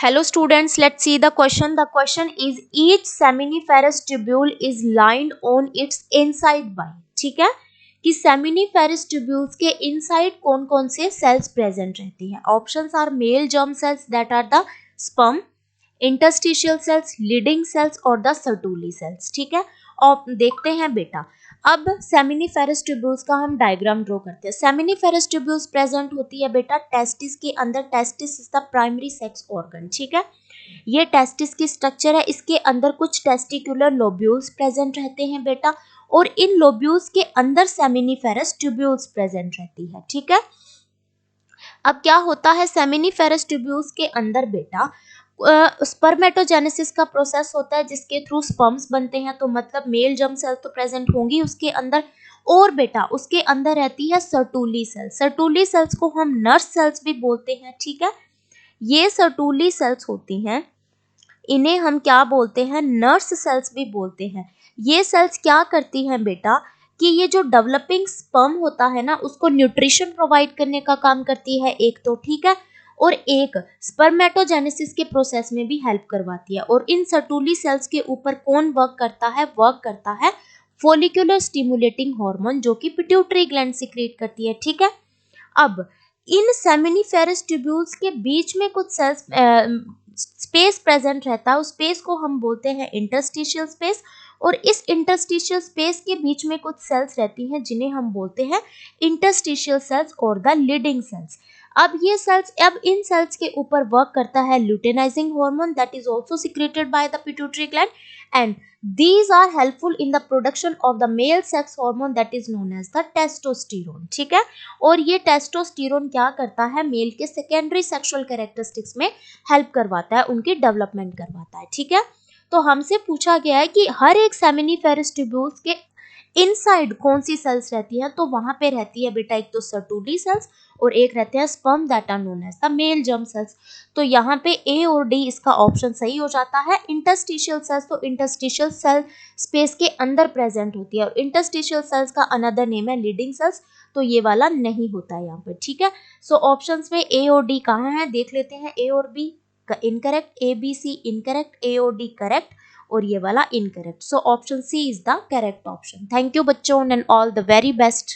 Hello students, let's see the question. The question is each seminiferous tubule is lined on its inside by. ठीक है कि seminiferous tubules के inside कौन कौन से cells present रहती हैं. Options are male germ cells that are the sperm, interstitial cells, leading cells और the Sertoli cells. ठीक है और देखते हैं बेटा. अब सेमिनिफेरस ट्यूब्यूल्स का हम डायग्राम ड्रॉ करते हैं. सेमिनिफेरस ट्यूब्यूल्स प्रेजेंट होती है बेटा टेस्टिस के अंदर. Testis is the primary sex organ. ठीक है ये टेस्टिस की स्ट्रक्चर है. इसके अंदर कुछ टेस्टिकुलर लोब्यूल्स प्रेजेंट रहते हैं बेटा और इन लोब्यूल्स के अंदर सेमिनिफेरस ट्यूब्यूल्स प्रेजेंट रहती है. ठीक है अब क्या होता है सेमिनिफेरस ट्यूब्यूल्स के अंदर बेटा स्पर्मेटोजेनेसिस का प्रोसेस होता है जिसके थ्रू स्पर्म्स बनते हैं. तो मतलब मेल जर्म सेल तो प्रेजेंट होंगी उसके अंदर और बेटा उसके अंदर रहती है सर्टूली सेल. सर्टूली सेल्स को हम नर्स सेल्स भी बोलते हैं. ठीक है ये सर्टूली सेल्स होती हैं इन्हें हम क्या बोलते हैं नर्स सेल्स भी बोलते हैं. ये सेल्स क्या करती हैं बेटा कि ये जो डेवलपिंग स्पर्म होता है ना उसको न्यूट्रिशन प्रोवाइड करने का काम करती है एक तो. ठीक है और एक स्पर्मेटोजेनेसिस के प्रोसेस में भी हेल्प करवाती है. और इन सर्टूली सेल्स के ऊपर कौन वर्क करता है फोलिकुलर स्टिमुलेटिंग हार्मोन जो कि पिट्यूटरी ग्लैंड सिक्रीट करती है. ठीक है अब इन सेमिनिफेरस ट्यूब्यूल्स के बीच में कुछ सेल्स स्पेस प्रेजेंट रहता है. उस स्पेस को हम बोलते हैं इंटरस्टिशियल स्पेस और इस इंटरस्टिशियल स्पेस के बीच में कुछ सेल्स रहती हैं जिन्हें हम बोलते हैं इंटरस्टिशियल सेल्स और द लीडिंग सेल्स. अब इन सेल्स के ऊपर वर्क करता है luteinising hormone that is also secreted by the pituitary gland and these are helpful in the production of the male sex hormone that is known as the testosterone. ठीक है और ये testosterone क्या करता है मेल के सेकेंडरी सेक्सुअल कैरेक्टरिस्टिक्स में help करवाता है उनकी डेवलपमेंट करवाता है. ठीक है तो हमसे पूछा गया है कि हर एक सेमिनिफेरस ट्यूब्यूल्स के इनसाइड कौन सी सेल्स रहती हैं. तो वहां पे रहती है बेटा एक तो सर्टूली सेल्स और एक रहते हैं sperm that are known as the male germ cells. तो यहाँ पे ए और डी इसका ऑप्शन सही हो जाता है. इंटरस्टिशियल सेल्स तो इंटरस्टिशियल सेल स्पेस के अंदर प्रेजेंट होती है और इंटरस्टिशियल सेल्स का अनदर नेम है लीडिंग सेल्स. तो ये वाला नहीं होता है यहाँ पर. ठीक है सो ऑप्शंस में ए और डी कहाँ है देख लेते हैं. ए और B incorrect, A B C incorrect, A और डी करेक्ट और ये वाला incorrect. So option C is the correct option. Thank you बच्चों and all the very best.